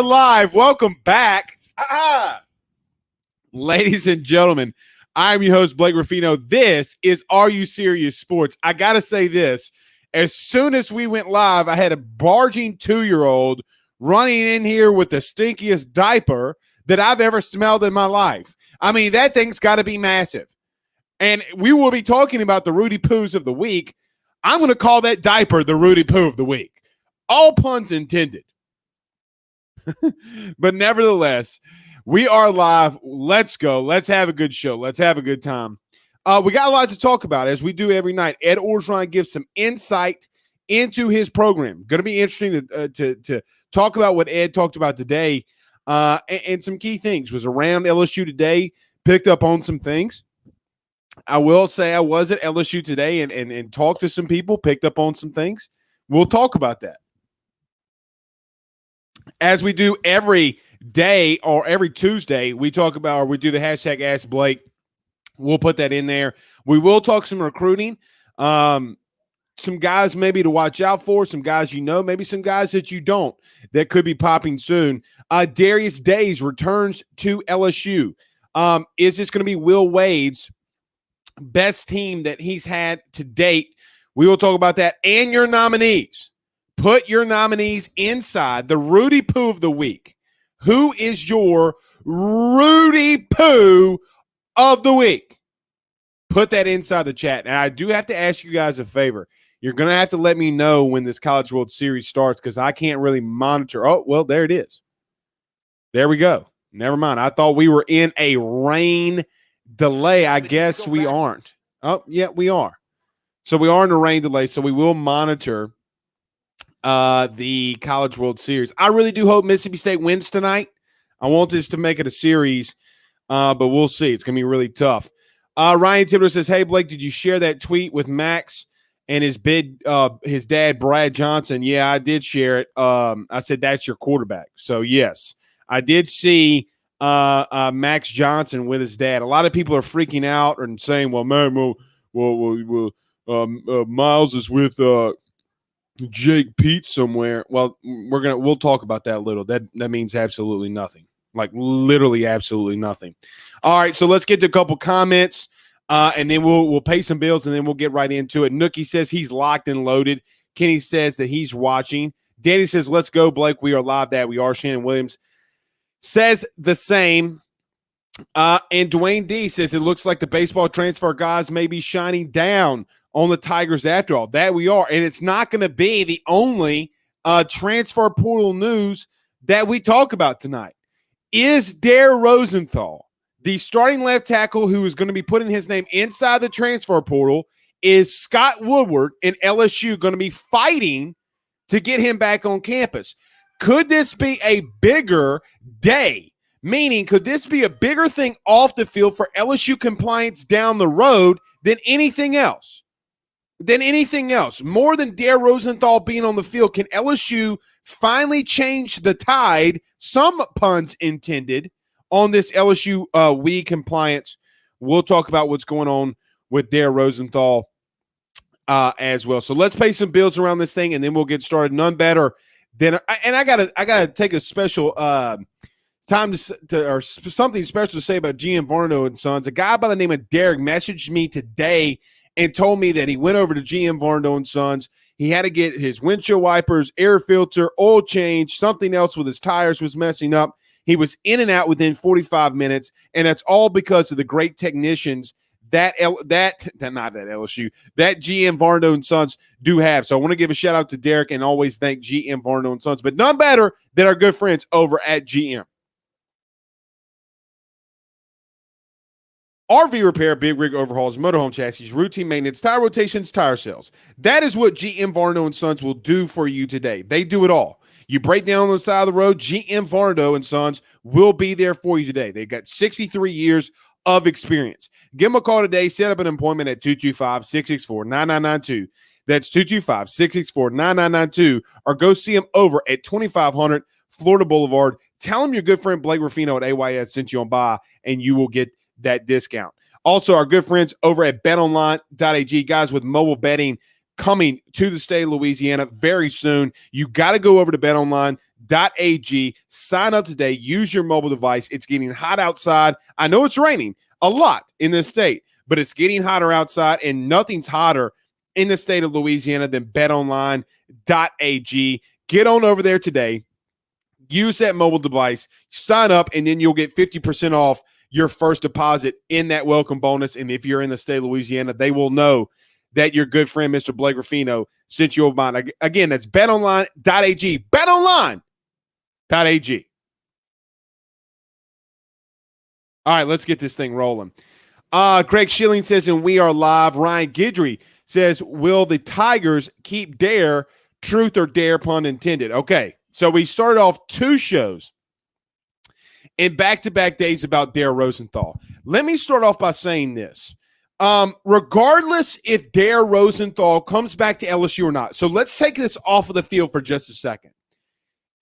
Live. Welcome back. Ladies and gentlemen, I'm your host, Blake Ruffino. This is Are You Serious Sports? I got to say this. As soon as we went live, I had a barging 2-year-old running in here with the stinkiest diaper that I've ever smelled in my life. I mean, that thing's got to be massive. And we will be talking about the Rudy Poohs of the week. I'm going to call that diaper the Rudy Pooh of the week. All puns intended. But nevertheless, we are live. Let's go. Let's have a good show. Let's have a good time. We got a lot to talk about, as we do every night. Ed Orgeron gives some insight into his program. Going to be interesting to talk about what Ed talked about today, and some key things. Was around LSU today, picked up on some things. I will say I was at LSU today and talked to some people, picked up on some things. We'll talk about that. As we do every day or every Tuesday, we talk about, or we do the hashtag Ask Blake. We'll put that in there. We will talk some recruiting, some guys maybe to watch out for, some guys you know, maybe some guys that you don't that could be popping soon. Darius Days returns to LSU. Is this going to be Will Wade's best team that he's had to date? We will talk about that and your nominees. Put your nominees inside the Rudy Pooh of the week. Who is your Rudy Pooh of the week? Put that inside the chat. And I do have to ask you guys a favor. You're going to have to let me know when this College World Series starts because I can't really monitor. Oh, well, there it is. There we go. Never mind. I thought we were in a rain delay. I guess we aren't. Oh, yeah, we are. So we are in a rain delay, so we will monitor the College World Series. I really do hope Mississippi State wins tonight. I want this to make it a series, but we'll see. It's going to be really tough. Ryan Thibodeau says, hey, Blake, did you share that tweet with Max and his dad, Brad Johnson? Yeah, I did share it. I said, that's your quarterback. So, yes, I did see Max Johnson with his dad. A lot of people are freaking out and saying, well, man, Miles is with Jake Pete somewhere. Well, we'll talk about that a little. That means absolutely nothing. Like literally absolutely nothing. All right, so let's get to a couple comments, and then we'll pay some bills, and then we'll get right into it. Nookie says he's locked and loaded. Kenny says that he's watching. Danny says, let's go, Blake. We are live. That we are. Shannon Williams says the same. And Dwayne D says it looks like the baseball transfer guys may be shining down on the Tigers after all. That we are. And it's not going to be the only transfer portal news that we talk about tonight. Is Darius Rosenthal, the starting left tackle who is going to be putting his name inside the transfer portal, is Scott Woodward and LSU going to be fighting to get him back on campus? Could this be a bigger day? Meaning, could this be a bigger thing off the field for LSU compliance down the road than anything else? More than Darius Rosenthal being on the field, can LSU finally change the tide, some puns intended, on this LSU we compliance? We'll talk about what's going on with Darius Rosenthal as well. So let's pay some bills around this thing, and then we'll get started. None better than – and I gotta take a special time or something special to say about GM Varno and Sons. A guy by the name of Derek messaged me today and told me that he went over to GM Varno & Sons. He had to get his windshield wipers, air filter, oil change, something else with his tires was messing up. He was in and out within 45 minutes, and that's all because of the great technicians that GM Varno & Sons do have. So I want to give a shout-out to Derek and always thank GM Varno & Sons, but none better than our good friends over at GM. RV repair, big rig overhauls, motorhome chassis, routine maintenance, tire rotations, tire sales. That is what GM Varno & Sons will do for you today. They do it all. You break down on the side of the road, GM Varno & Sons will be there for you today. They've got 63 years of experience. Give them a call today. Set up an appointment at 225-664-9992. That's 225-664-9992. Or go see them over at 2500 Florida Boulevard. Tell them your good friend Blake Ruffino at AYS sent you on by, and you will get that discount. Also, our good friends over at betonline.ag, guys, with mobile betting coming to the state of Louisiana very soon. You got to go over to betonline.ag. betonline.ag. Sign up today. Use your mobile device. It's getting hot outside. I know it's raining a lot in this state, but it's getting hotter outside, and nothing's hotter in the state of Louisiana than betonline.ag. Get on over there today. Use that mobile device. Sign up, and then you'll get 50% off your first deposit in that welcome bonus. And if you're in the state of Louisiana, they will know that your good friend, Mr. Blake Ruffino, sent you a bond. Again, that's betonline.ag. Betonline.ag. All right, let's get this thing rolling. Greg Schilling says, and we are live. Ryan Guidry says, will the Tigers keep Dare? Truth or dare, pun intended. Okay, so we started off 2 shows in back-to-back days about Dare Rosenthal. Let me start off by saying this. Regardless if Dare Rosenthal comes back to LSU or not, so let's take this off of the field for just a second.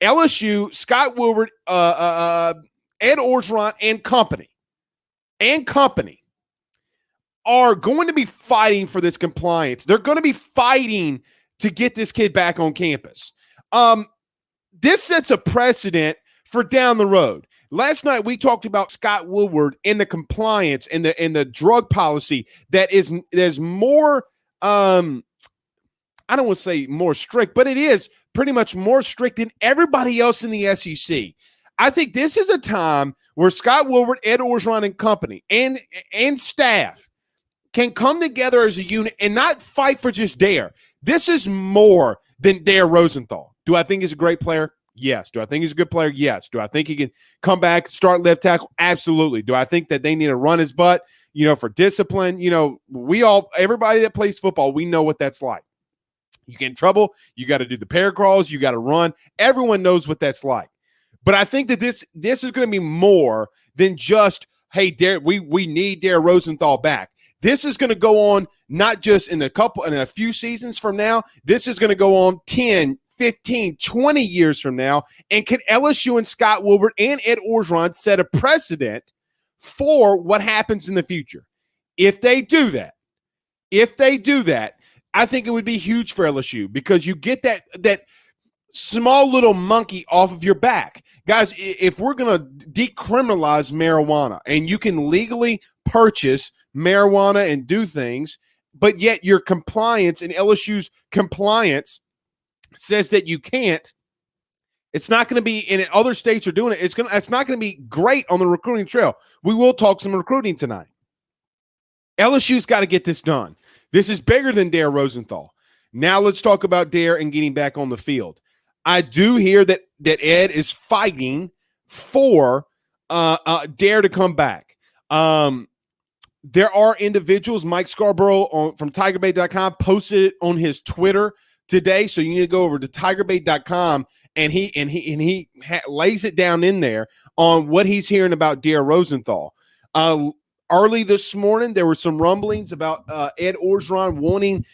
LSU, Scott Woodward, Ed Orgeron, and company are going to be fighting for this compliance. They're going to be fighting to get this kid back on campus. This sets a precedent for down the road. Last night we talked about Scott Woodward and the compliance and the drug policy that is more I don't want to say more strict, but it is pretty much more strict than everybody else in the SEC. I think this is a time where Scott Woodward, Ed Orgeron, and company and staff can come together as a unit and not fight for just Dare. This is more than Dare Rosenthal. Do I think he's a great player? Yes. Do I think he's a good player? Yes. Do I think he can come back, start left tackle? Absolutely. Do I think that they need to run his butt, for discipline? Everybody that plays football, we know what that's like. You get in trouble, you got to do the pair crawls, you got to run. Everyone knows what that's like. But I think that this is going to be more than just, hey, Dare, we need Dare Rosenthal back. This is going to go on not just in a few seasons from now. This is going to go on 10, 15, 20 years from now. And can LSU and Scott Woodward and Ed Orgeron set a precedent for what happens in the future? If they do that, I think it would be huge for LSU because you get that small little monkey off of your back. Guys, if we're going to decriminalize marijuana and you can legally purchase marijuana and do things, but yet your compliance and LSU's compliance says that you can't, it's not going to be, and other states are doing it, it's not going to be great on the recruiting trail. We will talk some recruiting tonight. LSU's got to get this done. This is bigger than Dare Rosenthal. Now let's talk about Dare and getting back on the field. I do hear that Ed is fighting for Dare to come back. There are individuals, Mike Scarborough from TigerBait.com posted it on his Twitter today, so you need to go over to TigerBait.com and he lays it down in there on what he's hearing about Dare Rosenthal. Early this morning, there were some rumblings about Ed Orgeron wanting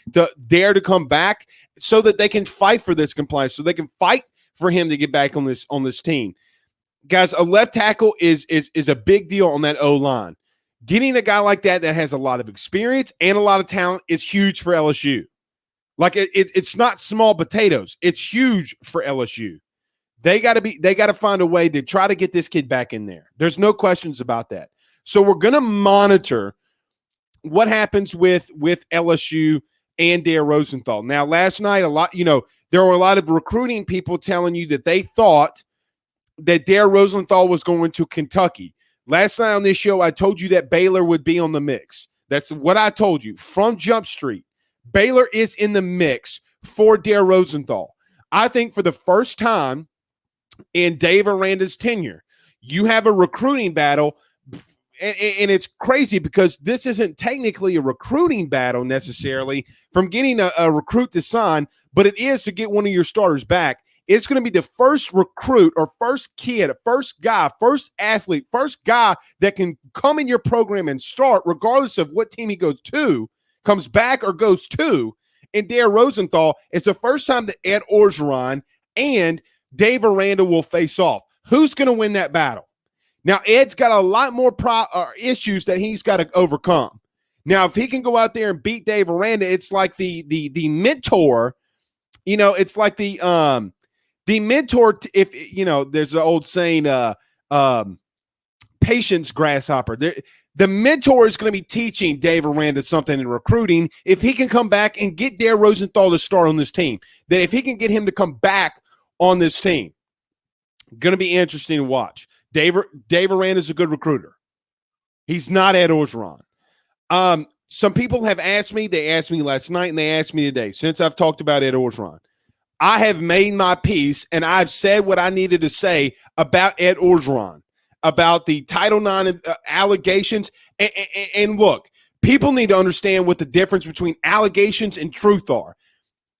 Dare to come back so that they can fight for this compliance, so they can fight for him to get back on this team. Guys, a left tackle is a big deal on that O-line. Getting a guy like that has a lot of experience and a lot of talent is huge for LSU. Like it's not small potatoes. It's huge for LSU. They got to find a way to try to get this kid back in there. There's no questions about that. So we're going to monitor what happens with LSU and Dare Rosenthal. Now, last night, there were a lot of recruiting people telling you that they thought that Dare Rosenthal was going to Kentucky. Last night on this show, I told you that Baylor would be on the mix. That's what I told you from Jump Street. Baylor is in the mix for Dare Rosenthal. I think for the first time in Dave Aranda's tenure, you have a recruiting battle. And it's crazy because this isn't technically a recruiting battle necessarily from getting a recruit to sign, but it is to get one of your starters back. It's going to be the first recruit or first kid, first guy, first athlete, first guy that can come in your program and start regardless of what team he goes to, comes back or goes to. And Dare Rosenthal is the first time that Ed Orgeron and Dave Aranda will face off. Who's going to win that battle? Now, Ed's got a lot more issues that he's got to overcome. Now, if he can go out there and beat Dave Aranda, it's like the mentor, it's like the The mentor, if there's an old saying, patience grasshopper. The mentor is going to be teaching Dave Aranda something in recruiting. If he can come back and get Dare Rosenthal to start on this team, that if he can get him to come back on this team, going to be interesting to watch. Dave Aranda is a good recruiter. He's not Ed Orgeron. Some people have asked me. They asked me last night and they asked me today. Since I've talked about Ed Orgeron, I have made my peace and I've said what I needed to say about Ed Orgeron, about the Title IX allegations. And look, people need to understand what the difference between allegations and truth are.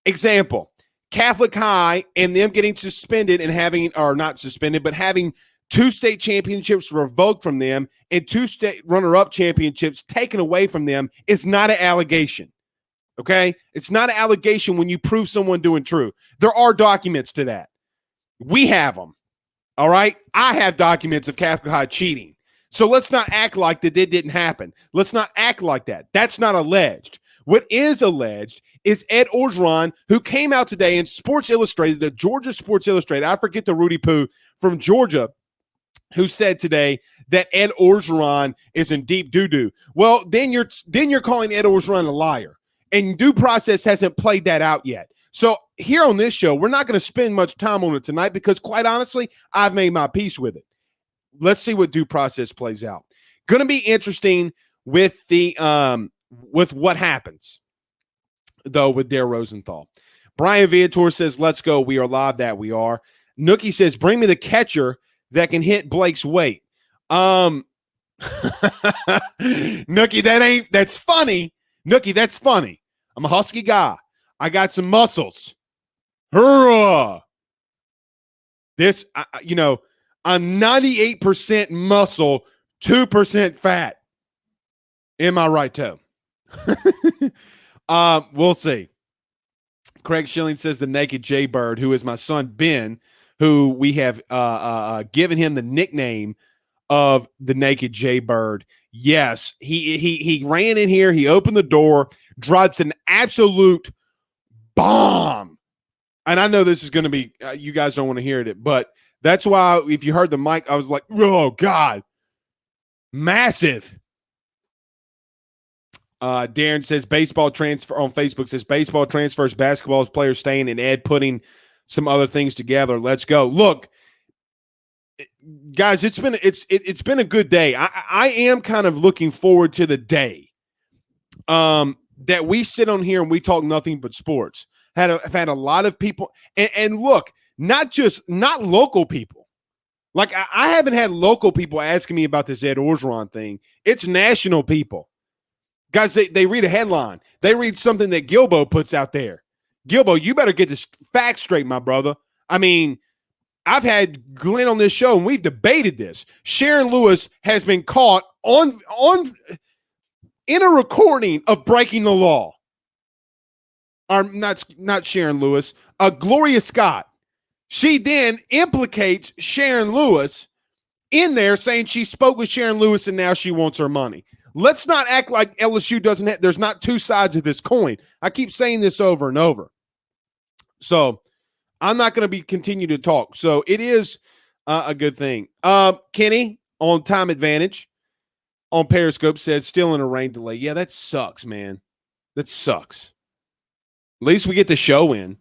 Example, Catholic High and them getting suspended and having, or not suspended, but having 2 state championships revoked from them and 2 state runner-up championships taken away from them is not an allegation. Okay? It's not an allegation when you prove someone doing true. There are documents to that. We have them. All right? I have documents of Catholic High cheating. So let's not act like that it didn't happen. Let's not act like that. That's not alleged. What is alleged is Ed Orgeron, who came out today in Sports Illustrated, the Georgia Sports Illustrated. I forget the Rudy Pooh from Georgia, who said today that Ed Orgeron is in deep doo-doo. Well, then you're calling Ed Orgeron a liar. And due process hasn't played that out yet. So here on this show, we're not going to spend much time on it tonight because, quite honestly, I've made my peace with it. Let's see what due process plays out. Going to be interesting with the with what happens, though, with Dare Rosenthal. Brian Viator says, let's go. We are live. That we are. Nookie says, bring me the catcher that can hit Blake's weight. Nookie, that's funny. Nookie, that's funny. I'm a husky guy. I got some muscles. Hurrah! I'm 98% muscle, 2% fat in my right toe. We'll see. Craig Schilling says the naked Jaybird, who is my son Ben, who we have given him the nickname of the naked Jaybird. Yes, he ran in here. He opened the door, drops an absolute bomb. And I know this is going to be, you guys don't want to hear it, but that's why if you heard the mic, I was like, oh, God. Massive. Darren says baseball transfer on Facebook says baseball transfers, basketball players staying, and Ed putting some other things together. Let's go. Look, guys, it's been a good day. I am kind of looking forward to the day that we sit on here and we talk nothing but sports. I've had a lot of people, and look, not local people. Like I haven't had local people asking me about this Ed Orgeron thing. It's national people. Guys, they read a headline. They read something that Gilbo puts out there. Gilbo, you better get this fact straight, my brother. I mean, I've had Glenn on this show, and we've debated this. Sharon Lewis has been caught in a recording of breaking the law. Or not Sharon Lewis, Gloria Scott. She then implicates Sharon Lewis in there, saying she spoke with Sharon Lewis and now she wants her money. Let's not act like LSU doesn't have, there's not two sides of this coin. I keep saying this over and over. So I'm not going to continue to talk. So it is a good thing. Kenny on Time Advantage on Periscope says still in a rain delay. Yeah, that sucks, man. That sucks. At least we get the show in.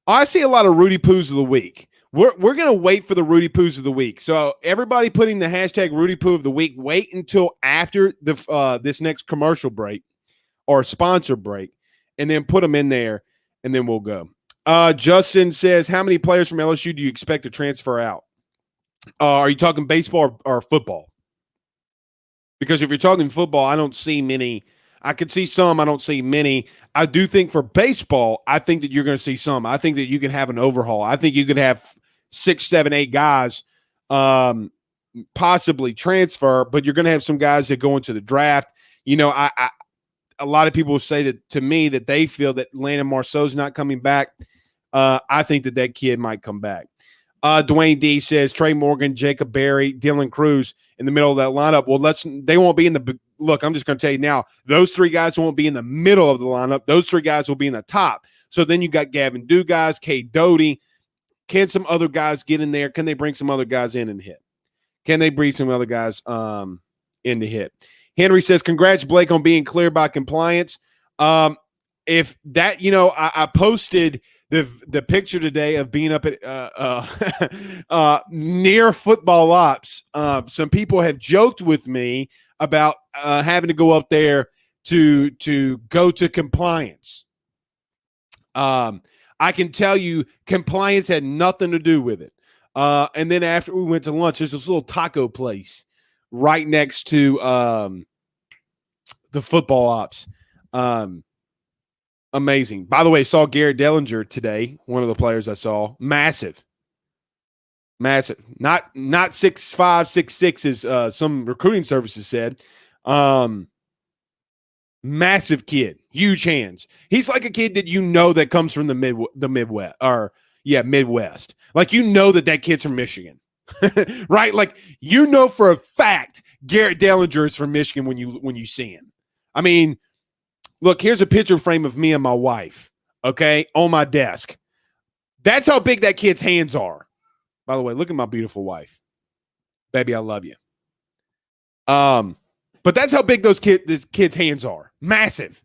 I see a lot of Rudy Poohs of the week. We're going to wait for the Rudy Poohs of the week. So everybody putting the hashtag Rudy Pooh of the week, wait until after this next commercial break or sponsor break, and then put them in there, and then we'll go. Justin says, how many players from LSU do you expect to transfer out? Are you talking baseball or football? Because if you're talking football, I don't see many. I could see some. I don't see many. I do think for baseball, I think that you're going to see some. I think that you can have an overhaul. I think you could have 6, 7, 8 guys possibly transfer, but you're going to have some guys that go into the draft. You know, a lot of people say that to me that they feel that Landon Marceau's not coming back. I think that kid might come back. Dwayne D says Trey Morgan, Jacob Berry, Dylan Cruz in the middle of that lineup. Well, they won't be in the – look, I'm just going to tell you now, those 3 guys won't be in the middle of the lineup. Those 3 guys will be in the top. So then you got Gavin Dugas, Cade Doty, Can some other guys get in there? Can they bring some other guys in and hit? Can they bring some other guys in to hit? Henry says, congrats, Blake, on being clear by compliance. If that, I posted the picture today of being up at near football ops. Some people have joked with me about having to go up there to go to compliance. I can tell you compliance had nothing to do with it. And then after we went to lunch, there's this little taco place right next to the football ops. Amazing. By the way, saw Garrett Dellinger today, one of the players I saw. Massive. Not 6'5", 6'6", as some recruiting services said. Massive kid, huge hands. He's like a kid that that comes from the Midwest, Midwest. Like that kid's from Michigan, right? Like for a fact Garrett Dellinger is from Michigan when you see him. I mean, look, here's a picture frame of me and my wife, okay, on my desk. That's how big that kid's hands are. By the way, look at my beautiful wife. Baby, I love you. But that's how big this kid's hands are. Massive.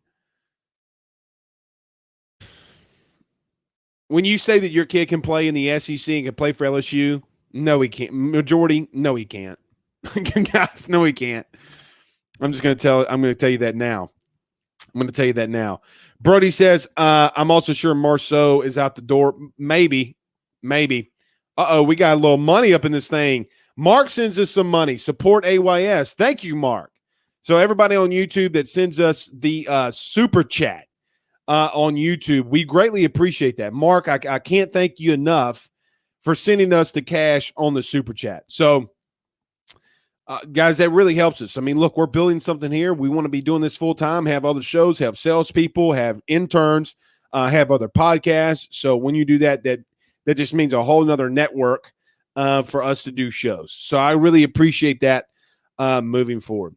When you say that your kid can play in the SEC and can play for LSU, no, he can't. Majority, no, he can't. Guys, no, he can't. I'm going to tell you that now. Brody says, I'm also sure Marceau is out the door. Maybe. Uh-oh, we got a little money up in this thing. Mark sends us some money. Support AYS. Thank you, Mark. So everybody on YouTube that sends us the super chat on YouTube, we greatly appreciate that. Mark, I can't thank you enough for sending us the cash on the super chat. So, guys, that really helps us. I mean, look, we're building something here. We want to be doing this full time, have other shows, have salespeople, have interns, have other podcasts. So when you do that just means a whole nother network for us to do shows. So I really appreciate that moving forward.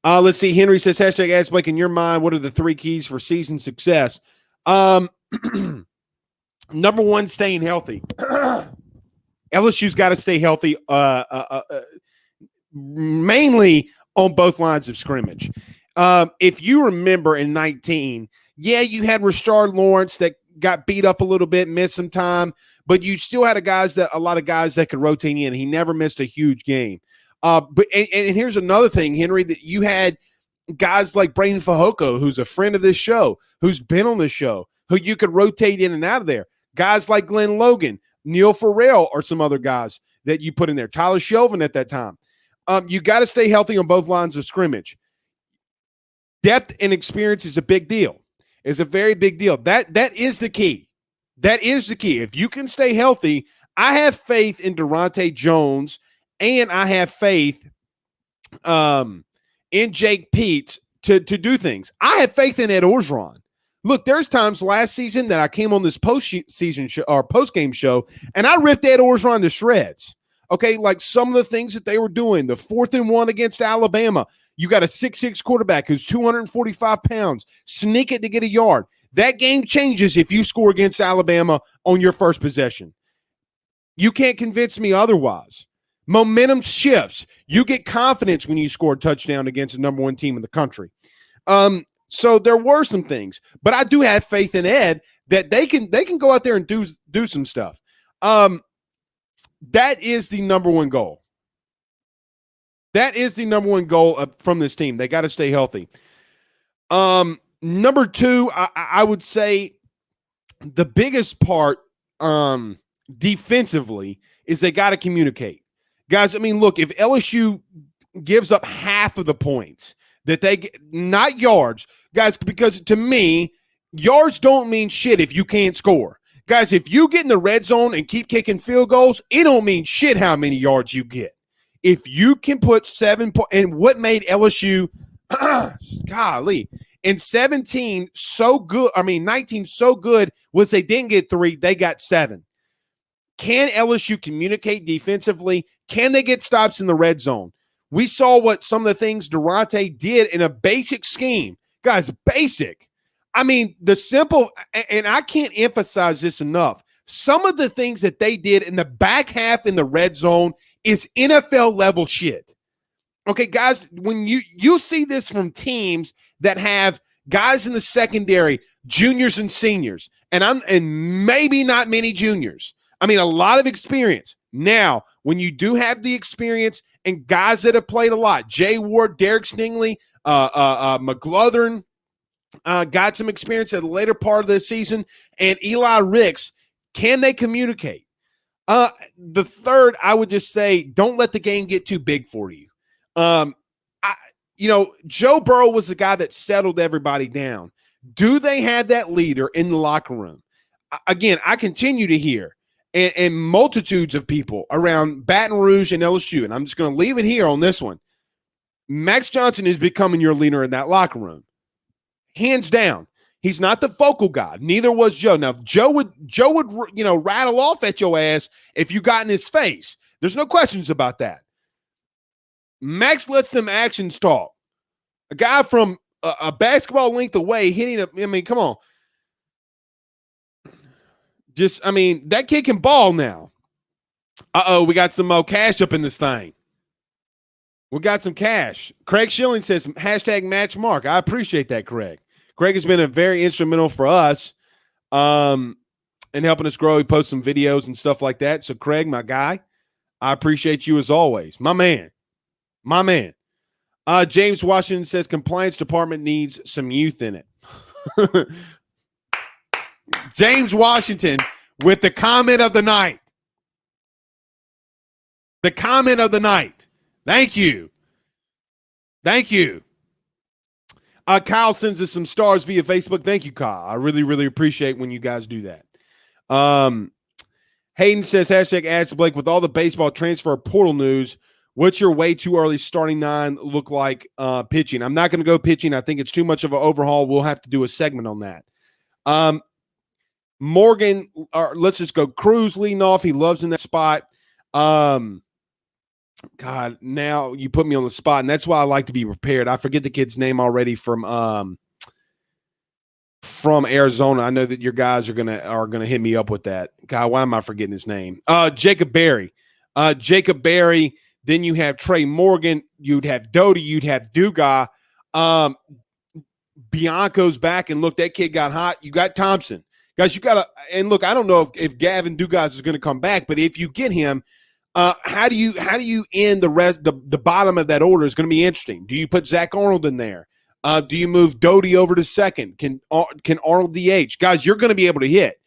Let's see. Henry says, hashtag Ask Blake, in your mind, what are the 3 keys for season success? Number one, staying healthy. LSU's got to stay healthy, mainly on both lines of scrimmage. If you remember in 19, you had Rashard Lawrence that got beat up a little bit, missed some time, but you still had a lot of guys that could rotate in. He never missed a huge game. But here's another thing, Henry, that you had guys like Braden Fajoko, who's a friend of this show, who's been on the show, who you could rotate in and out of there. Guys like Glenn Logan, Neil Farrell, or some other guys that you put in there. Tyler Shelvin at that time. You got to stay healthy on both lines of scrimmage. Depth and experience is a big deal. It's a very big deal. That is the key. That is the key. If you can stay healthy, I have faith in Durante Jones, and I have faith in Jake Peets to do things. I have faith in Ed Orgeron. Look, there's times last season that I came on this post-season show or post-game show, and I ripped Ed Orgeron to shreds. Okay, like some of the things that they were doing, the 4th and 1 against Alabama. You got a 6'6" quarterback who's 245 pounds. Sneak it to get a yard. That game changes if you score against Alabama on your first possession. You can't convince me otherwise. Momentum shifts. You get confidence when you score a touchdown against the number 1 team in the country. So there were some things, but I do have faith in Ed that they can go out there and do some stuff. That is the number one goal. That is the number one goal from this team. They got to stay healthy. Number 2, I would say the biggest part defensively is they got to communicate. Guys, I mean, look, if LSU gives up half of the points that they get, not yards, guys, because to me, yards don't mean shit if you can't score. Guys, if you get in the red zone and keep kicking field goals, it don't mean shit how many yards you get. If you can put 7 points, and what made LSU, golly, in 19 so good was they didn't get 3, they got 7. Can LSU communicate defensively? Can they get stops in the red zone? We saw what some of the things Durante did in a basic scheme. Guys, basic. I mean, the simple, and I can't emphasize this enough, some of the things that they did in the back half in the red zone is NFL level shit. Okay, guys, when you see this from teams that have guys in the secondary, juniors and seniors, and maybe not many juniors. I mean, a lot of experience. Now, when you do have the experience and guys that have played a lot, Jay Ward, Derek Stingley, McGlothern, got some experience at the later part of the season, and Eli Ricks, can they communicate? The third, I would just say, don't let the game get too big for you. Joe Burrow was the guy that settled everybody down. Do they have that leader in the locker room? Again, I continue to hear and multitudes of people around Baton Rouge and LSU, and I'm just going to leave it here on this one. Max Johnson is becoming your leader in that locker room. Hands down. He's not the focal guy. Neither was Joe. Now, Joe would rattle off at your ass if you got in his face. There's no questions about that. Max lets them actions talk. A guy from a basketball length away come on. That kid can ball now. We got some cash up in this thing. We got some cash. Craig Schilling says, hashtag match Mark. I appreciate that, Craig. Craig has been very instrumental for us in helping us grow. He posts some videos and stuff like that. So, Craig, my guy, I appreciate you as always. My man. James Washington says compliance department needs some youth in it. James Washington with the comment of the night. The comment of the night. Thank you. Kyle sends us some stars via Facebook. Thank you, Kyle. I really, really appreciate when you guys do that. Hayden says, hashtag Ask Blake, with all the baseball transfer portal news, what's your way too early starting nine look like pitching? I'm not going to go pitching. I think it's too much of an overhaul. We'll have to do a segment on that. Morgan, let's just go Cruz leading off. He loves in that spot. God, now you put me on the spot, and that's why I like to be prepared. I forget the kid's name already from Arizona. I know that your guys are gonna hit me up with that. God, why am I forgetting his name? Jacob Berry. Then you have Trey Morgan. You'd have Doty. You'd have Dugas. Bianco's back, and look, that kid got hot. You got Thompson. Guys, you got to – and look, I don't know if Gavin Dugas is going to come back, but if you get him, how do you end the rest – the bottom of that order is going to be interesting. Do you put Zach Arnold in there? Do you move Doty over to second? Can Arnold DH? Guys, you're going to be able to hit,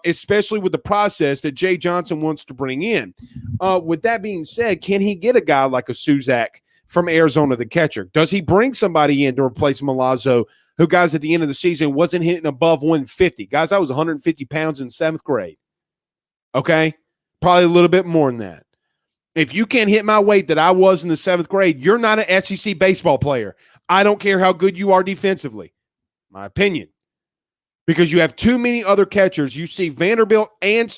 especially with the process that Jay Johnson wants to bring in. With that being said, can he get a guy like a Suzak from Arizona, the catcher? Does he bring somebody in to replace Milazzo, who, guys, at the end of the season wasn't hitting above 150? Guys, I was 150 pounds in 7th grade. Okay? Probably a little bit more than that. If you can't hit my weight that I was in the 7th grade, you're not an SEC baseball player. I don't care how good you are defensively. My opinion. Because you have too many other catchers. You see Vanderbilt and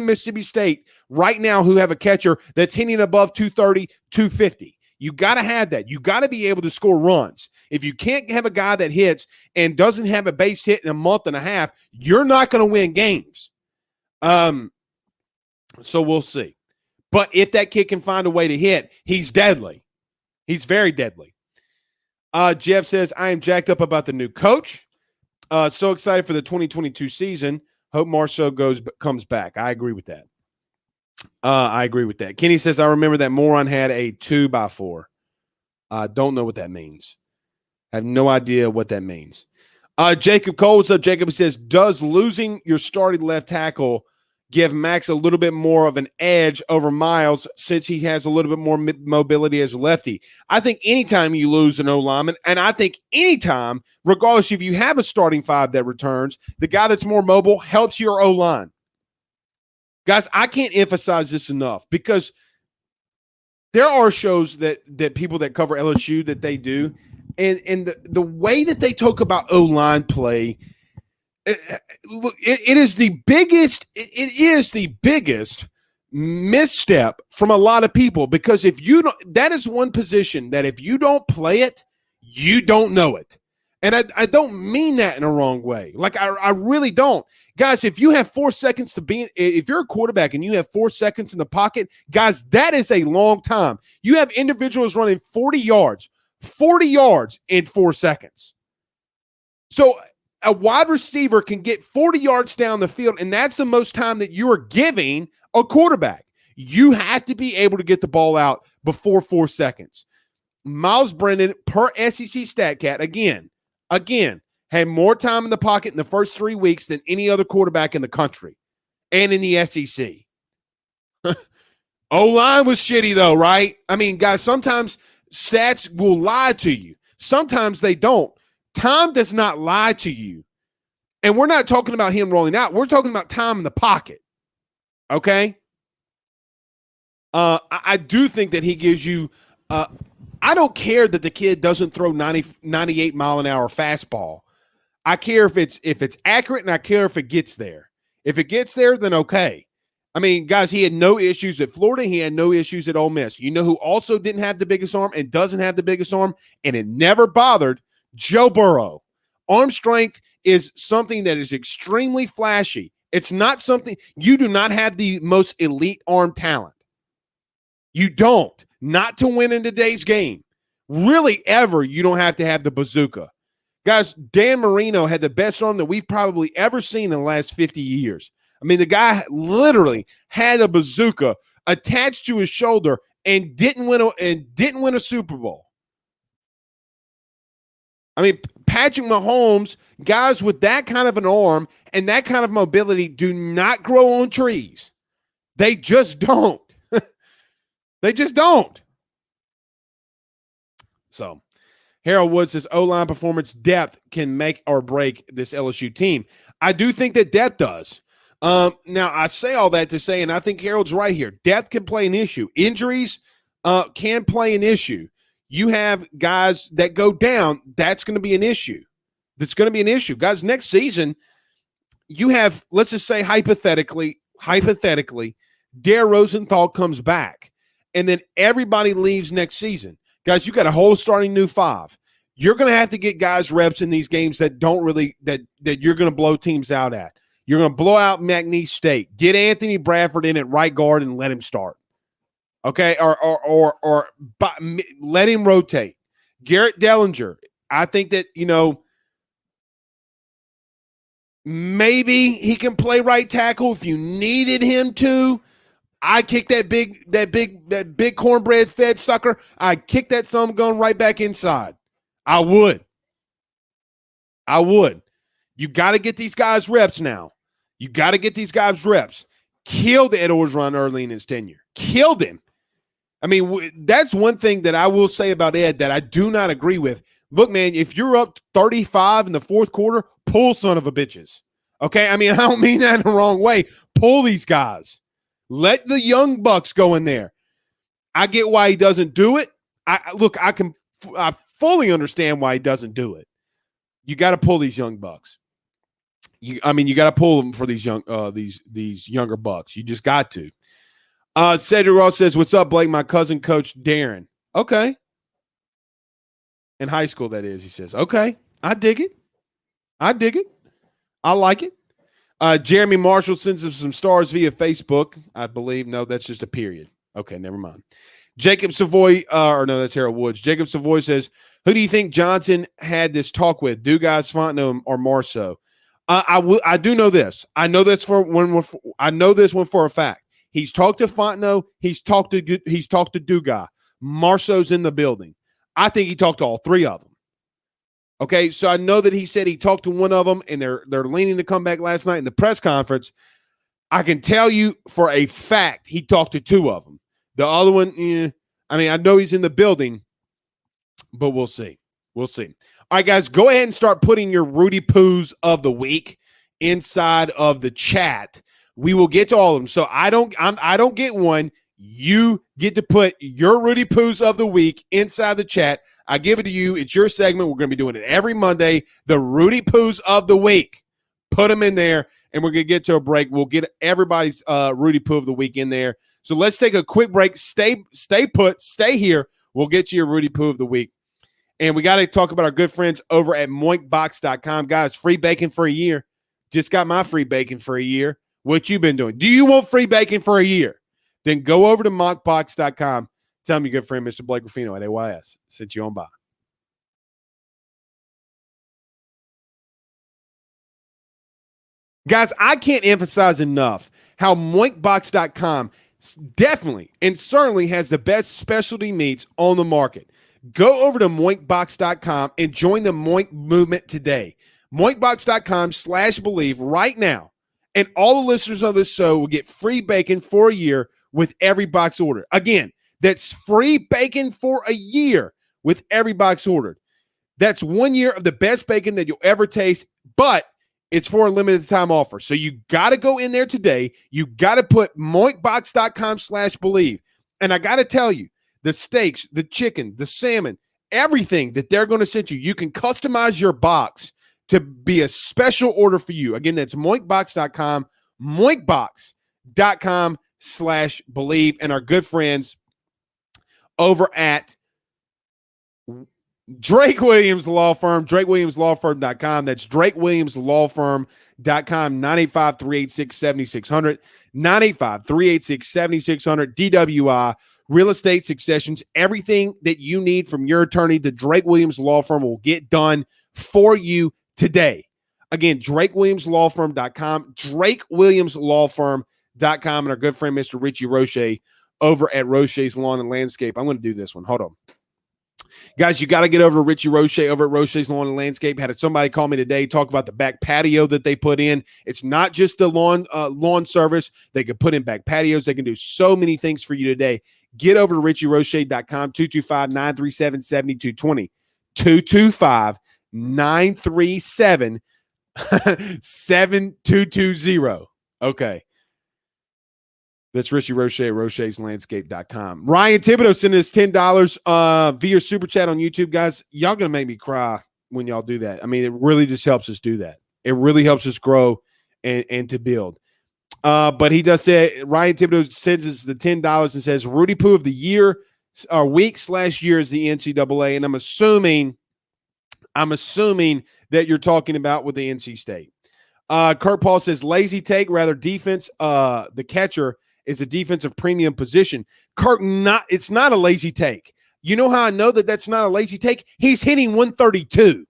Mississippi State right now who have a catcher that's hitting above 230, 250. You got to have that. You got to be able to score runs. If you can't have a guy that hits and doesn't have a base hit in a month and a half, you're not going to win games. So we'll see. But if that kid can find a way to hit, he's deadly. He's very deadly. Jeff says, I am jacked up about the new coach. So excited for the 2022 season. Hope Marceau comes back. I agree with that. Kenny says, I remember that moron had a 2x4. Don't know what that means. I have no idea what that means. Jacob Cole, what's up, Jacob? He says, does losing your starting left tackle give Max a little bit more of an edge over Miles since he has a little bit more mobility as a lefty? I think anytime you lose an O-lineman, and I think anytime, regardless if you have a starting five that returns, the guy that's more mobile helps your O-line. Guys, I can't emphasize this enough because there are shows that people that cover LSU that they do, and the way that they talk about O-line play, look, it is the biggest misstep from a lot of people, because if you don't, that is one position that if you don't play it, you don't know it. And I don't mean that in a wrong way. Like, I really don't. Guys, if you have 4 seconds if you're a quarterback and you have 4 seconds in the pocket, guys, that is a long time. You have individuals running 40 yards in 4 seconds. So a wide receiver can get 40 yards down the field, and that's the most time that you are giving a quarterback. You have to be able to get the ball out before 4 seconds. Miles Brennan, per SEC StatCat, again, had more time in the pocket in the first 3 weeks than any other quarterback in the country and in the SEC. O-line was shitty, though, right? I mean, guys, sometimes stats will lie to you. Sometimes they don't. Time does not lie to you. And we're not talking about him rolling out. We're talking about time in the pocket. Okay? I do think that he gives you I don't care that the kid doesn't throw 98 mile an hour fastball. I care if it's accurate, and I care if it gets there. If it gets there, then okay. I mean, guys, he had no issues at Florida. He had no issues at Ole Miss. You know who also didn't have the biggest arm and doesn't have the biggest arm, and it never bothered? Joe Burrow. Arm strength is something that is extremely flashy. It's not something – you do not have the most elite arm talent. You don't. Not to win in today's game. Really, ever, you don't have to have the bazooka. Guys, Dan Marino had the best arm that we've probably ever seen in the last 50 years. I mean, the guy literally had a bazooka attached to his shoulder and didn't win a Super Bowl. I mean, Patrick Mahomes, guys with that kind of an arm and that kind of mobility do not grow on trees. They just don't. They just don't. So, Harold Wood says O-line performance depth can make or break this LSU team. I do think that depth does. Now, I say all that to say, and I think Harold's right here, depth can play an issue. Injuries can play an issue. You have guys that go down, that's going to be an issue. That's going to be an issue. Guys, next season, you have, let's just say hypothetically, Dare Rosenthal comes back, and then everybody leaves next season. Guys, you got a whole starting new 5. You're going to have to get guys reps in these games that don't really that you're going to blow teams out at. You're going to blow out McNeese State. Get Anthony Bradford in at right guard and let him start. Okay, or let him rotate. Garrett Dellinger, I think that, maybe he can play right tackle if you needed him to. I kick that big cornbread fed sucker. I kick that some gun right back inside. I would. You got to get these guys reps now. Killed Ed Orgeron early in his tenure. Killed him. I mean, that's one thing that I will say about Ed that I do not agree with. Look, man, if you're up 35 in the fourth quarter, pull son of a bitches. Okay? I mean, I don't mean that in the wrong way. Pull these guys. Let the young bucks go in there. I get why he doesn't do it. I fully understand why he doesn't do it. You got to pull these young bucks. You got to pull them for these younger bucks. You just got to. Cedric Ross says, "What's up, Blake? My cousin coached Darren." Okay. In high school, that is. He says, "Okay, I dig it. I like it." Jeremy Marshall sends us some stars via Facebook, I believe. No, that's just a period. Okay, never mind. Jacob Savoy, that's Harold Woods. Jacob Savoy says, "Who do you think Johnson had this talk with? Dugas, Fontenot, or Marceau?" I do know this. I know this one for a fact. He's talked to Fontenot. He's talked to Dugas. Marceau's in the building. I think he talked to all 3 of them. Okay, so I know that he said he talked to one of them, and they're leaning to come back last night in the press conference. I can tell you for a fact he talked to 2 of them. The other one, I know he's in the building, but we'll see. All right, guys, go ahead and start putting your Rudy Poohs of the week inside of the chat. We will get to all of them. So I don't get one. You get to put your Rudy Poohs of the week inside the chat. I give it to you. It's your segment. We're going to be doing it every Monday. The Rudy Poohs of the week. Put them in there, and we're going to get to a break. We'll get everybody's Rudy Pooh of the week in there. So let's take a quick break. Stay put. Stay here. We'll get you your Rudy Pooh of the week. And we got to talk about our good friends over at moinkbox.com. Guys, free bacon for a year. Just got my free bacon for a year. What you been doing? Do you want free bacon for a year? Then go over to moinkbox.com. Tell me your good friend, Mr. Blake Ruffino at AYS. Sent you on by. Guys, I can't emphasize enough how moinkbox.com definitely and certainly has the best specialty meats on the market. Go over to moinkbox.com and join the Moink movement today. Moinkbox.com/believe right now. And all the listeners of this show will get free bacon for a year with every box order. Again, that's free bacon for a year with every box ordered. That's 1 year of the best bacon that you'll ever taste, but it's for a limited time offer. So you got to go in there today. You got to put moinkbox.com/believe. And I got to tell you, the steaks, the chicken, the salmon, everything that they're going to send you, you can customize your box to be a special order for you. Again, that's moinkbox.com, moinkbox.com/believe. And our good friends over at Drake Williams Law Firm, drakewilliamslawfirm.com. That's drakewilliamslawfirm.com, 985-386-7600, 985-386-7600, DWI, real estate successions, everything that you need from your attorney, the Drake Williams Law Firm will get done for you today. Again, drakewilliamslawfirm.com, drakewilliamslawfirm.com, and our good friend, Mr. Richie Roche over at Roche's Lawn and Landscape. I'm going to do this one. Hold on. Guys, you got to get over to Richie Roche over at Roche's Lawn and Landscape. Had somebody call me today, talk about the back patio that they put in. It's not just the lawn service. They can put in back patios. They can do so many things for you today. Get over to richieroche.com, 225-937-7220, 225-937-7220. Okay. That's Richie Roche at rocheslandscape.com. Ryan Thibodeau sent us $10 via Super Chat on YouTube. Guys, y'all going to make me cry when y'all do that. I mean, it really just helps us do that. It really helps us grow and to build. But he does say, Ryan Thibodeau sends us the $10 and says, Rudy Pooh of the year, or week/year is the NCAA. And I'm assuming that you're talking about with the NC State. Kurt Paul says, lazy take, rather defense. The catcher is a defensive premium position. Kurt, it's not a lazy take. You know how I know that that's not a lazy take? He's hitting 132.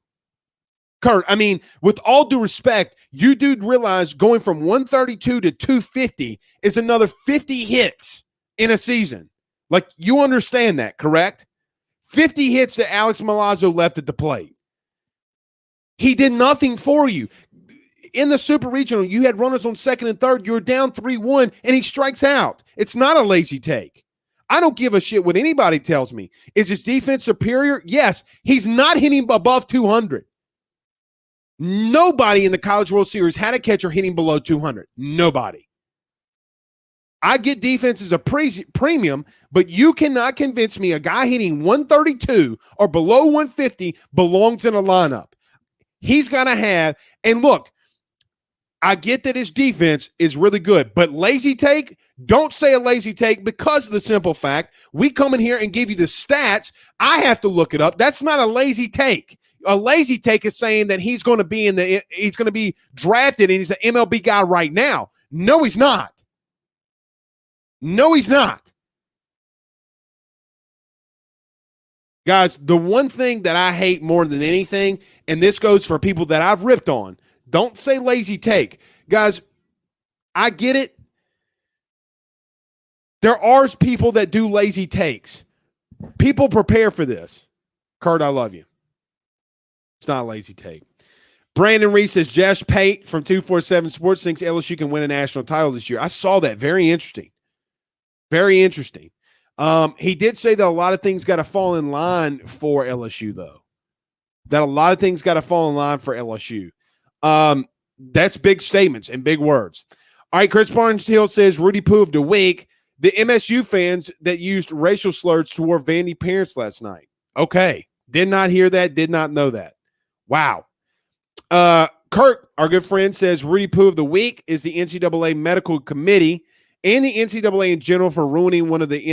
Kurt, I mean, with all due respect, you do realize going from 132 to 250 is another 50 hits in a season. Like, you understand that, correct? 50 hits that Alex Milazzo left at the plate. He did nothing for you. In the Super Regional, you had runners on second and third. You were down 3-1, and he strikes out. It's not a lazy take. I don't give a shit what anybody tells me. Is his defense superior? Yes. He's not hitting above 200. Nobody in the College World Series had a catcher hitting below 200. Nobody. I get defense as a premium, but you cannot convince me a guy hitting 132 or below 150 belongs in a lineup. He's got to have, and look, I get that his defense is really good, but lazy take, don't say a lazy take because of the simple fact we come in here and give you the stats. I have to look it up. That's not a lazy take. A lazy take is saying that he's going to be drafted and he's an MLB guy right now. No, he's not. No, he's not. Guys, the one thing that I hate more than anything, and this goes for people that I've ripped on, don't say lazy take. Guys, I get it. There are people that do lazy takes. People prepare for this. Kurt, I love you. It's not a lazy take. Brandon Reese says, Josh Pate from 247 Sports thinks LSU can win a national title this year. I saw that. Very interesting. Very interesting. He did say that a lot of things got to fall in line for LSU, though. That a lot of things got to fall in line for LSU. That's big statements and big words. All right, Chris Barnes-Hill says, Rudy Pooh of the week. The MSU fans that used racial slurs toward Vandy parents last night. Okay. Did not hear that. Did not know that. Wow. Kurt, our good friend, says Rudy Pooh of the week is the NCAA medical committee and the NCAA in general for ruining one of the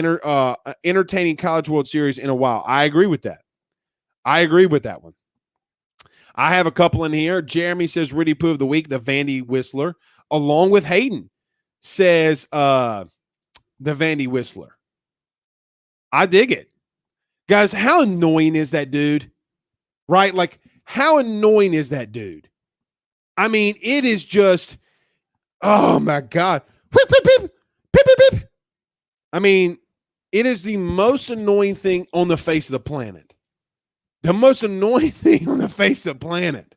entertaining College World Series in a while. I agree with that. I agree with that one. I have a couple in here. Jeremy says Rudy Pooh of the week, the Vandy Whistler, along with Hayden says the Vandy Whistler. I dig it. Guys, how annoying is that dude? Right? Like, how annoying is that dude? I mean, it is just, oh my God. Beep, beep, beep. Beep, beep, beep. I mean, it is the most annoying thing on the face of the planet. The most annoying thing on the face of the planet.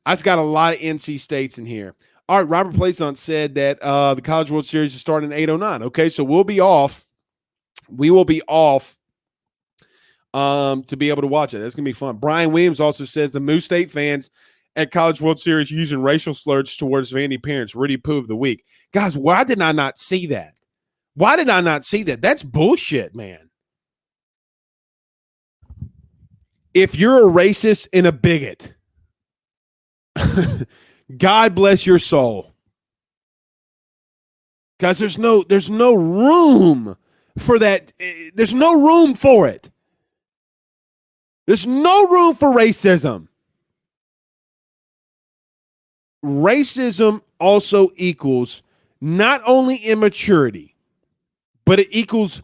I've got a lot of NC States in here. All right, Robert Plaisant said that the College World Series is starting at 8:09. Okay, so we'll be off. We will be off to be able to watch it. That's going to be fun. Brian Williams also says the Moose State fans at College World Series using racial slurs towards Vandy parents. Rudy Pooh of the week. Guys, why did I not see that? Why did I not see that? That's bullshit, man. If you're a racist and a bigot, God bless your soul. Guys, there's no room for that. There's no room for it. There's no room for racism. Racism also equals not only immaturity, but it equals,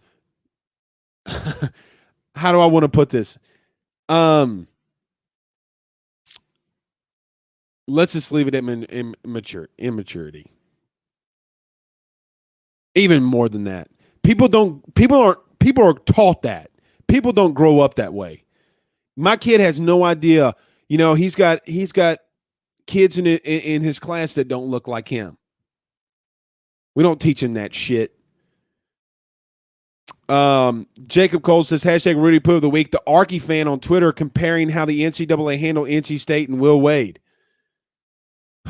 how do I want to put this? Let's just leave it at immaturity. Even more than that. People are taught that. People don't grow up that way. My kid has no idea. You know, he's got kids in his class that don't look like him. We don't teach him that shit. Jacob Cole says, hashtag Rudy Pooh of the week. The Arky fan on Twitter comparing how the NCAA handled NC State and Will Wade.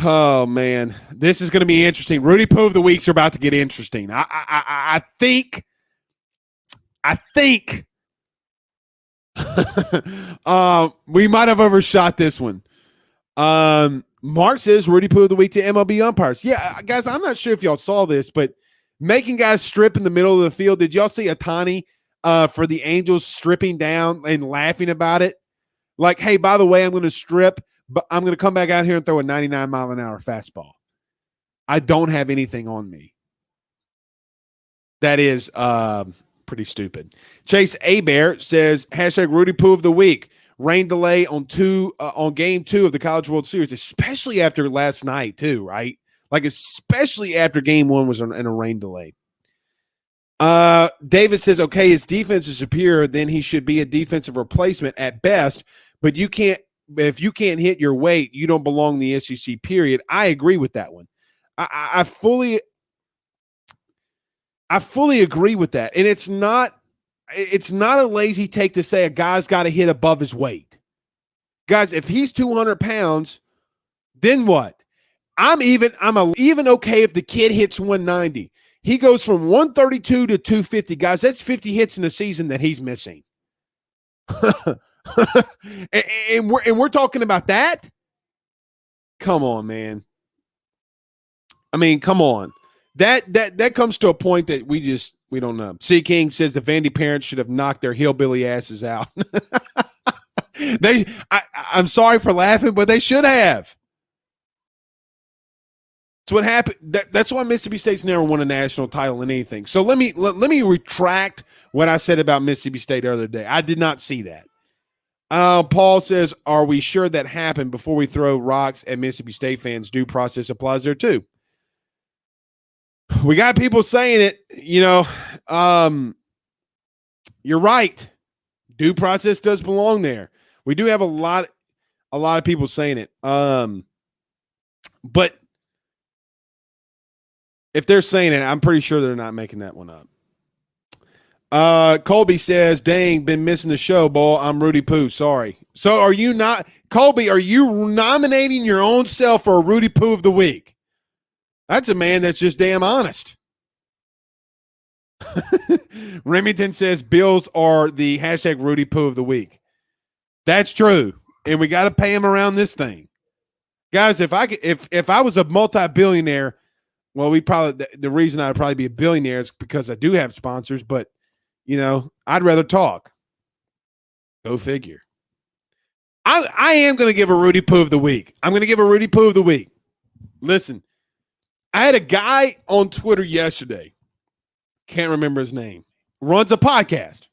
Oh, man. This is going to be interesting. Rudy Pooh of the weeks are about to get interesting. I think we might have overshot this one. Mark says Rudy Pooh of the week to MLB umpires. Yeah, guys, I'm not sure if y'all saw this, but making guys strip in the middle of the field. Did y'all see Ohtani for the Angels stripping down and laughing about it? Like, hey, by the way, I'm going to strip, but I'm going to come back out here and throw a 99-mile-an-hour fastball. I don't have anything on me. That is pretty stupid. Chase Abear says, hashtag Rudy Pooh of the week. Rain delay on game 2 of the College World Series, especially after last night too, right? Like, especially after game 1 was in a rain delay. David says, okay, his defense is superior, then he should be a defensive replacement at best, but if you can't hit your weight, you don't belong in the SEC, period. I agree with that one. I fully agree with that. And it's not a lazy take to say a guy's got to hit above his weight. Guys, if he's 200 pounds, then what? I'm even okay if the kid hits 190. He goes from 132 to 250. Guys, that's 50 hits in a season that he's missing. and we're talking about that? Come on, man. I mean, come on. That comes to a point that we don't know. C. King says the Vandy parents should have knocked their hillbilly asses out. I'm sorry for laughing, but they should have. That's what happened. That's why Mississippi State's never won a national title in anything. So let me retract what I said about Mississippi State the other day. I did not see that. Paul says, are we sure that happened before we throw rocks at Mississippi State fans? Due process applies there too. We got people saying it, you're right. Due process does belong there. We do have a lot of people saying it. But if they're saying it, I'm pretty sure they're not making that one up. Colby says, dang, been missing the show, boy. I'm Rudy Pooh. Sorry. So are you not, Colby, are you nominating your own self for a Rudy Pooh of the week? That's a man that's just damn honest. Remington says Bills are the hashtag Rudy Pooh of the week. That's true. And we got to pay him around this thing. Guys, if I was a multi-billionaire, well, the reason I'd probably be a billionaire is because I do have sponsors, but I'd rather talk. Go figure. I am going to give a Rudy Pooh of the week. I'm going to give a Rudy Pooh of the week. Listen, I had a guy on Twitter yesterday. Can't remember his name. Runs a podcast.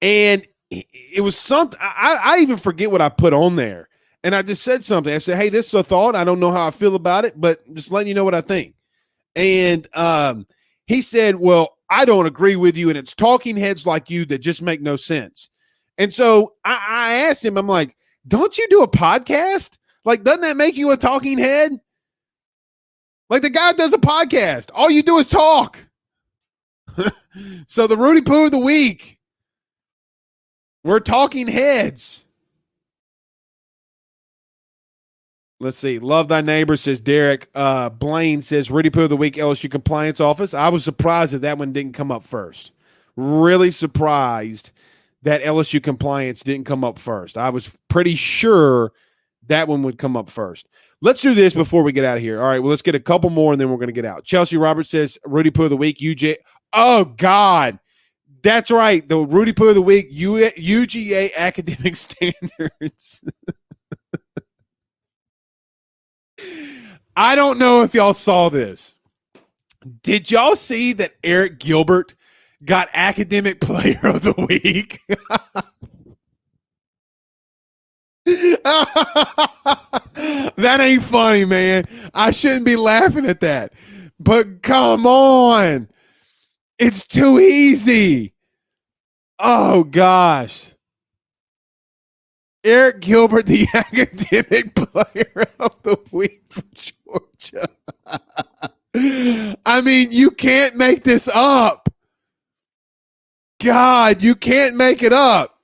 And it was something. I even forget what I put on there. And I just said something. I said, hey, this is a thought. I don't know how I feel about it, but just letting you know what I think. And he said, well, I don't agree with you. And it's talking heads like you that just make no sense. And so I asked him, I'm like, don't you do a podcast? Like, doesn't that make you a talking head? Like, the guy does a podcast. All you do is talk. So the Rudy Pooh of the week. We're talking heads. Let's see. Love thy neighbor, says Derek. Blaine says Rudy Pooh of the week, LSU compliance office. I was surprised that one didn't come up first. Really surprised that LSU compliance didn't come up first. I was pretty sure that one would come up first. Let's do this before we get out of here. All right, well, let's get a couple more, and then we're going to get out. Chelsea Roberts says Rudy Pooh of the week, UJ. Oh, God. That's right. The Rudy Pooh of the week, UGA academic standards. I don't know if y'all saw this. Did y'all see that Eric Gilbert got academic player of the week? That ain't funny, man. I shouldn't be laughing at that. But come on. It's too easy. Oh, gosh. Eric Gilbert, the academic player of the week for Georgia. I mean, you can't make this up. God, you can't make it up.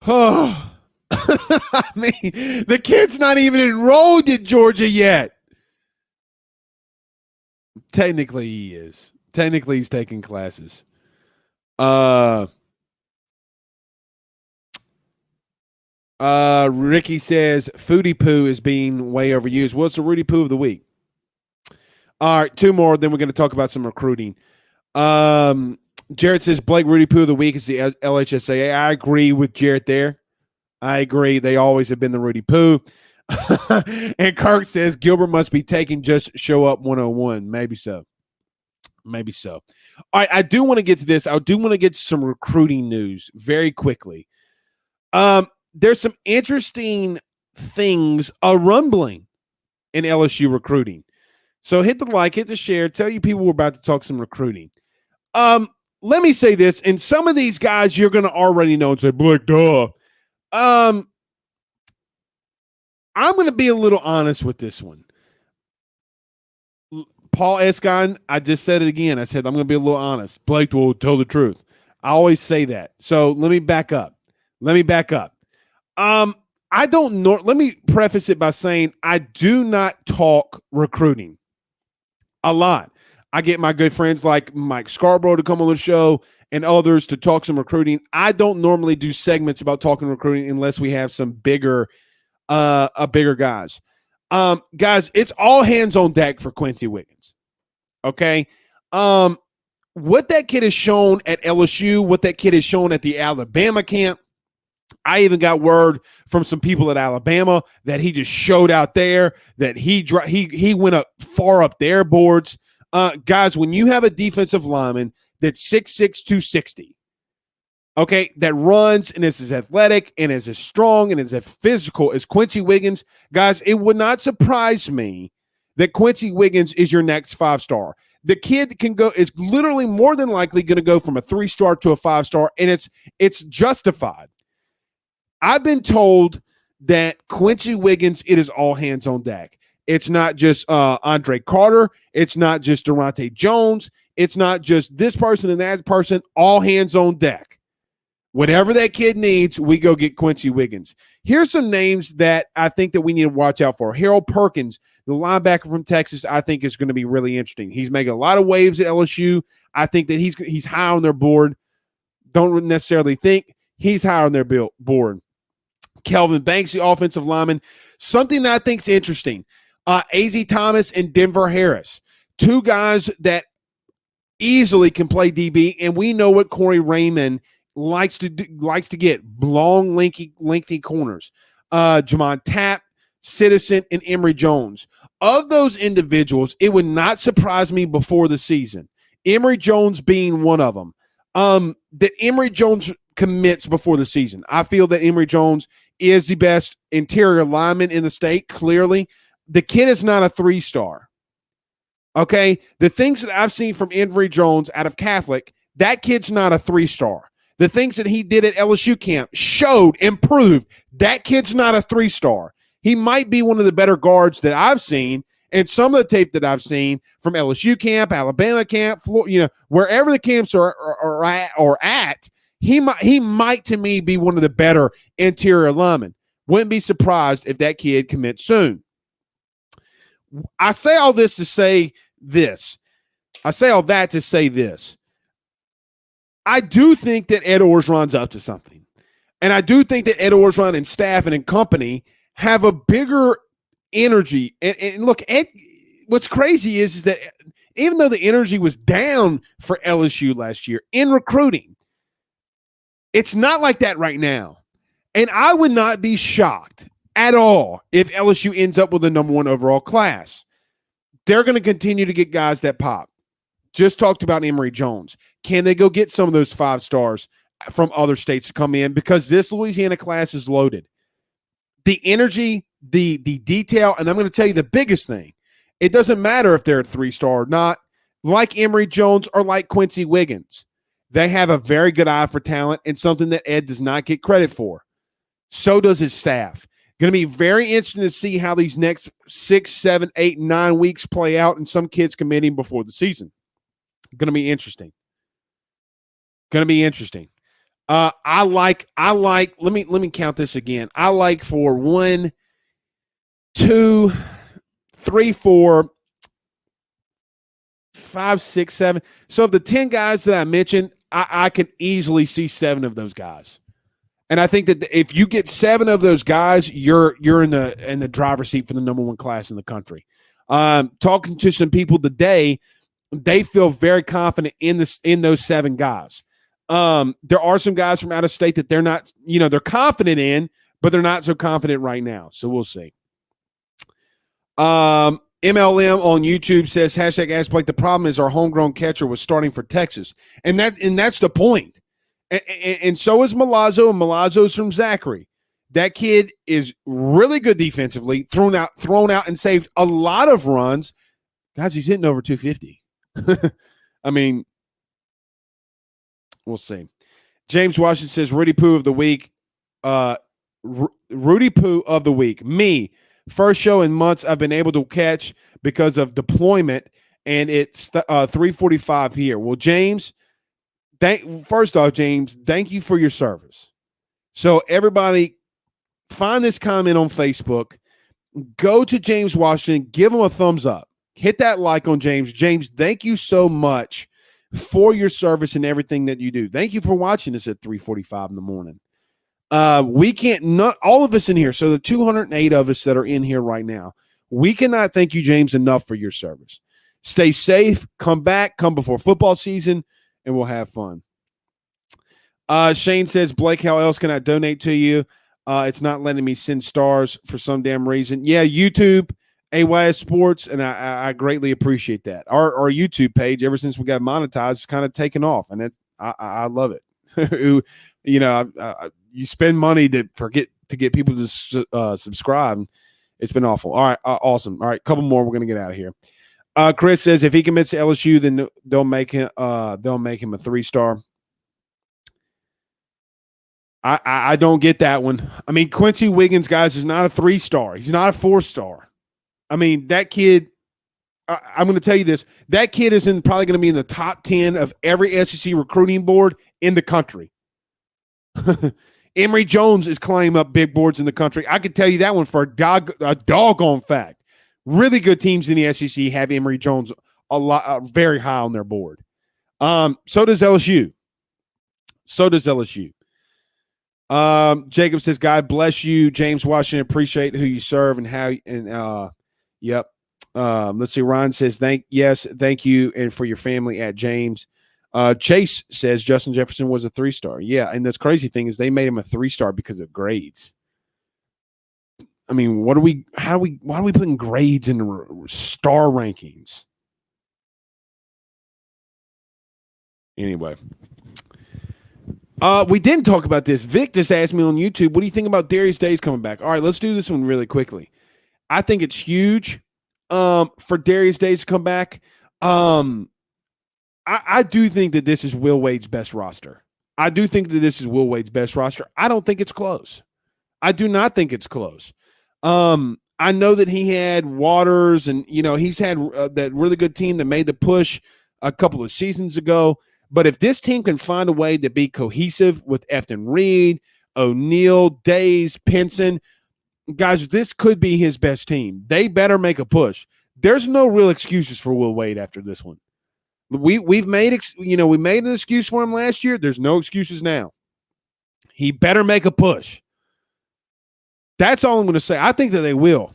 Oh, I mean, the kid's not even enrolled at Georgia yet. Technically, he is. Technically, he's taking classes. Ricky says Foodie Poo is being way overused. What's the Rudy Pooh of the week? All right, two more, then we're going to talk about some recruiting. Jarrett says Blake Rudy Pooh of the week is the LHSAA. I agree with Jarrett there. I agree. They always have been the Rudy Pooh. And Kirk says Gilbert must be taking just show up 101. Maybe so. Maybe so. All right, I do want to get to this. I do want to get to some recruiting news very quickly. There's some interesting things rumbling in LSU recruiting. So hit the like, hit the share, tell you people we're about to talk some recruiting. Let me say this, and some of these guys you're going to already know and say, Blake, duh. I'm going to be a little honest with this one. Paul Escon, I just said it again. I said, I'm going to be a little honest. Blake will tell the truth. I always say that. So let me back up. I don't know. Let me preface it by saying I do not talk recruiting a lot. I get my good friends like Mike Scarborough to come on the show and others to talk some recruiting. I don't normally do segments about talking recruiting unless we have some bigger guys. Guys, it's all hands on deck for Quincy Wiggins. Okay. What that kid has shown at LSU, what that kid has shown at the Alabama camp, I even got word from some people at Alabama that he just showed out there, that he went up far up their boards. Guys, when you have a defensive lineman that's 6'6", 260, okay, that runs and is as athletic and is as strong and is as physical as Quincy Wiggins, guys, it would not surprise me that Quincy Wiggins is your next 5-star. The kid is literally more than likely going to go from a 3-star to a 5-star, and it's justified. I've been told that Quincy Wiggins, it is all hands on deck. It's not just Andre Carter. It's not just Durante Jones. It's not just this person and that person. All hands on deck. Whatever that kid needs, we go get Quincy Wiggins. Here's some names that I think that we need to watch out for. Harold Perkins, the linebacker from Texas, I think is going to be really interesting. He's making a lot of waves at LSU. I think that he's high on their board. Don't necessarily think he's high on their board. Kelvin Banks, the offensive lineman. Something that I think is interesting. AZ Thomas and Denver Harris. Two guys that easily can play DB, and we know what Corey Raymond likes to get long, lengthy corners. Jamon Tapp, Citizen, and Emory Jones. Of those individuals, it would not surprise me before the season, Emory Jones being one of them, that Emory Jones commits before the season. I feel that Emory Jones is the best interior lineman in the state, clearly. The kid is not a 3-star. Okay? The things that I've seen from Emory Jones out of Catholic, that kid's not a 3-star. The things that he did at LSU camp showed and proved that kid's not a 3-star. He might be one of the better guards that I've seen, and some of the tape that I've seen from LSU camp, Alabama camp, wherever the camps are at, he might to me be one of the better interior linemen. Wouldn't be surprised if that kid commits soon. I say all this to say this. I say all that to say this. I do think that Ed Orgeron's up to something. And I do think that Ed Orgeron and staff and company have a bigger energy. And look, Ed, what's crazy is that even though the energy was down for LSU last year in recruiting, it's not like that right now. And I would not be shocked at all if LSU ends up with the number 1 overall class. They're going to continue to get guys that pop. Just talked about Emory Jones. Can they go get some of those 5 stars from other states to come in? Because this Louisiana class is loaded. The energy, the detail, and I'm going to tell you the biggest thing. It doesn't matter if they're a 3-star or not. Like Emory Jones or like Quincy Wiggins, they have a very good eye for talent and something that Ed does not get credit for. So does his staff. Going to be very interesting to see how these next 6, 7, 8, 9 weeks play out, and some kids committing before the season. Going to be interesting. I like, let me count this again. I like for 1, 2, 3, 4, 5, 6, 7. So of the 10 guys that I mentioned, I can easily see 7 of those guys. And I think that if you get 7 of those guys, you're in the driver's seat for the number 1 class in the country. Talking to some people today, they feel very confident in those 7 guys. There are some guys from out of state that they're not, they're confident in, but they're not so confident right now. So we'll see. MLM on YouTube says, #AskBlake. The problem is our homegrown catcher was starting for Texas. And that's the point. And so is Milazzo, and Milazzo's from Zachary. That kid is really good defensively, thrown out and saved a lot of runs. Guys, he's hitting over 250. I mean, we'll see. James Washington says, Rudy Pooh of the week. Rudy Pooh of the week. Me. First show in months I've been able to catch because of deployment, and it's 3:45 here. Well, James, first off, James, thank you for your service. So everybody, find this comment on Facebook. Go to James Washington. Give him a thumbs up. Hit that like on James. James, thank you so much for your service and everything that you do. Thank you for watching us at 3:45 in the morning. We can't, not all of us in here, so the 208 of us that are in here right now, we cannot thank you, James, enough for your service. Stay safe, come before football season, and we'll have fun. Shane says, Blake, how else can I donate to you? It's not letting me send stars for some damn reason. Yeah, YouTube, AYS Sports, and I greatly appreciate that. Our YouTube page, ever since we got monetized, is kind of taken off, and I love it. You spend money to get people to subscribe. It's been awful. All right, awesome. All right, couple more. We're gonna get out of here. Chris says if he commits to LSU, then they'll make him a 3-star. I don't get that one. I mean, Quincy Wiggins, guys, is not a 3-star. He's not a 4-star. I mean, that kid. I'm going to tell you this. That kid is probably going to be in the top 10 of every SEC recruiting board in the country. Emory Jones is climbing up big boards in the country. I could tell you that one for a doggone fact. Really good teams in the SEC have Emory Jones very high on their board. So does LSU. Jacob says, God bless you, James Washington. Appreciate who you serve and how. And yep. Let's see. Ron says, thank you, and for your family at James. Chase says Justin Jefferson was a 3-star. Yeah, and the crazy thing is they made him a 3-star because of grades. I mean, why are we putting grades in star rankings? Anyway. We didn't talk about this. Vic just asked me on YouTube, what do you think about Darius Days coming back? All right, let's do this one really quickly. I think it's huge for Darius Days to come back. I do think that this is Will Wade's best roster. I don't think it's close. I do not think it's close. I know that he had Waters and, he's had that really good team that made the push a couple of seasons ago. But if this team can find a way to be cohesive with Efton Reed, O'Neal, Days, Pinson, guys, this could be his best team. They better make a push. There's no real excuses for Will Wade after this one. We made an excuse for him last year. There's no excuses now. He better make a push. That's all I'm going to say. I think that they will.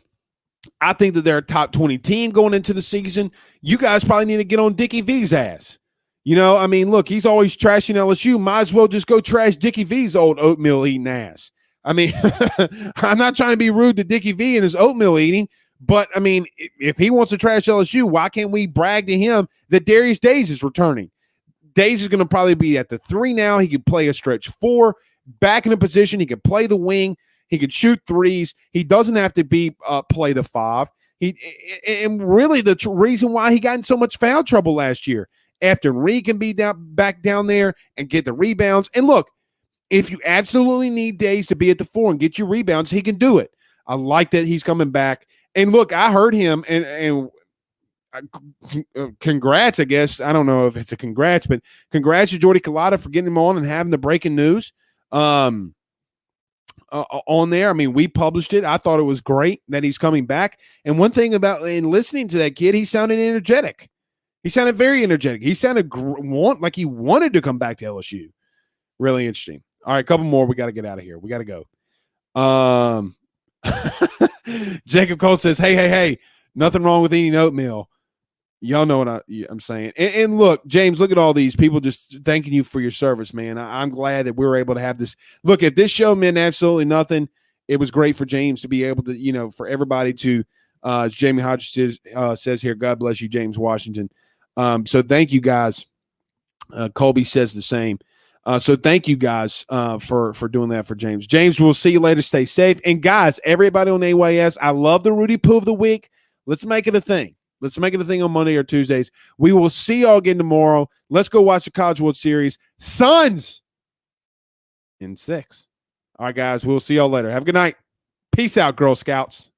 I think that they're a top 20 team going into the season. You guys probably need to get on Dickie V's ass. Look, he's always trashing LSU. Might as well just go trash Dickie V's old oatmeal eating ass. I'm not trying to be rude to Dickie V and his oatmeal eating, but, if he wants to trash LSU, why can't we brag to him that Darius Days is returning? Days is going to probably be at the 3 now. He could play a stretch 4, back in a position. He could play the wing. He could shoot threes. He doesn't have to be play the 5. And really the reason why he got in so much foul trouble last year. After Reed can be back down there and get the rebounds. And look, if you absolutely need Days to be at the 4 and get your rebounds, he can do it. I like that he's coming back. And look, I heard him and congrats, I guess. I don't know if it's a congrats, but congrats to Jordy Culotta for getting him on and having the breaking news on there. We published it. I thought it was great that he's coming back. And one thing about listening to that kid, he sounded energetic. He sounded very energetic. He sounded like he wanted to come back to LSU. Really interesting. All right, a couple more. We got to get out of here. We got to go. Jacob Cole says, hey, nothing wrong with eating oatmeal. Y'all know what I'm saying. And look, James, look at all these people just thanking you for your service, man. I'm glad that we were able to have this. Look, if this show meant absolutely nothing, it was great for James to be able to, for everybody to, as Jamie Hodges says here, God bless you, James Washington. So thank you guys. Colby says the same. So thank you guys for doing that for James. James, we'll see you later. Stay safe. And guys, everybody on AYS, I love the Rudy Pooh of the week. Let's make it a thing. Let's make it a thing on Monday or Tuesdays. We will see y'all again tomorrow. Let's go watch the College World Series. Suns in 6. All right, guys, we'll see y'all later. Have a good night. Peace out, Girl Scouts.